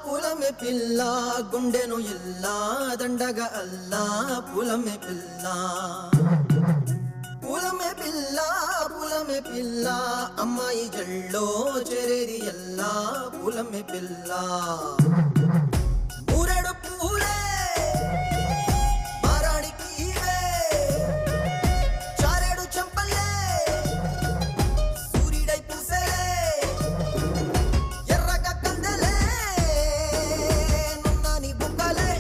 పూలమే పిల్ల గుండెను ఇల్లా దండగా అల్లా పూలమే పిల్ల పూలమే పిల్ల అమ్మాయి జల్లో చెరేది ఎల్లా పూలమే పిల్ల ఊరెడు పూలే మారాడికి ఇవే చారెడు చెంపల్లే సూర్యుడై పూసేలే ఎర్రగా కందలే నున్నాని బుక్కలే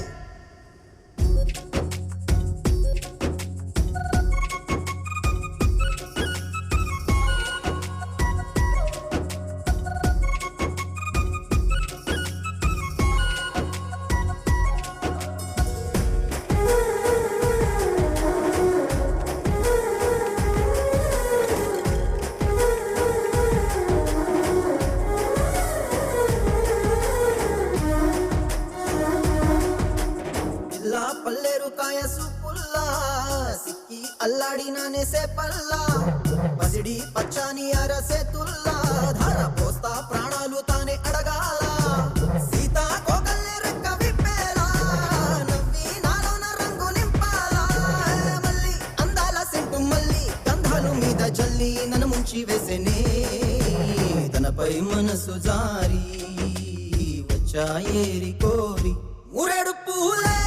పల్లేరు కాయ సుపుల్లా సిక్కి అల్లాడినానే సేపల్లా పసిడి పచ్చాని అరసే తుల్లా ధార పోస్తా ప్రాణాలు తానే అడగాల సీతా కోకల్లే రెక్క విప్పేలా నవ్వి నాలోన రంగు నింపాలా మళ్ళీ అందాల సెంటు మళ్ళీ గంధాలు మీద జల్లి నన్ను ముంచి వేసేనే తనపై మనసు జారి వచ్చా ఏరి కోరి ఊరేడు పూలే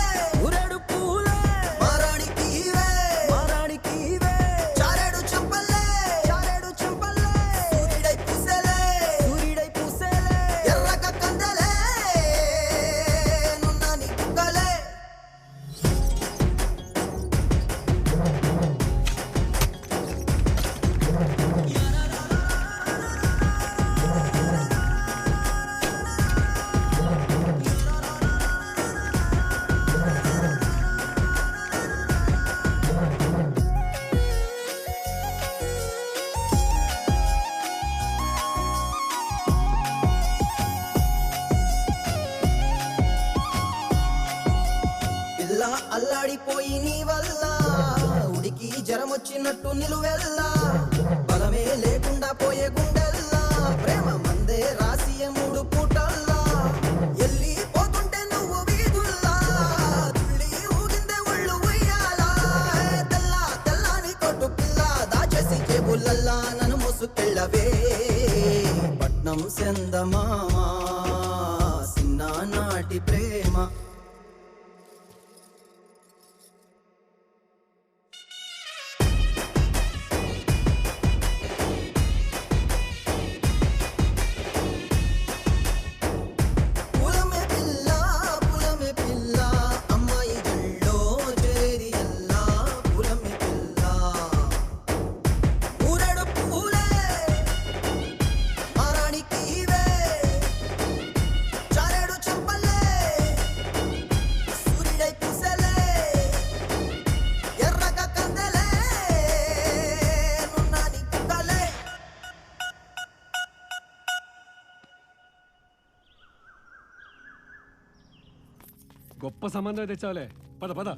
అల్లాడిపోయి నీ వల్ల ఉడికి జరమొచ్చినట్టు నిలువెల్లా బలమే లేకుండా పోయే గుండెల్లా ప్రేమ మందే రాసియే మూడు పూటల్లా ఎల్లి పోతుంటే నువ్వు వీధుల్లా తుళ్ళి ఊగిందే ఒళ్ళు ఉయ్యాలా తెల్లాని కొట్టు పిల్ల దాచేసి కేబుల్లల్లా నన్ను మోసుకెళ్ళవే పట్నం సెందమామా చిన్ననాటి ప్రేమ గొప్ప సంబంధం తెచ్చావులే పద పద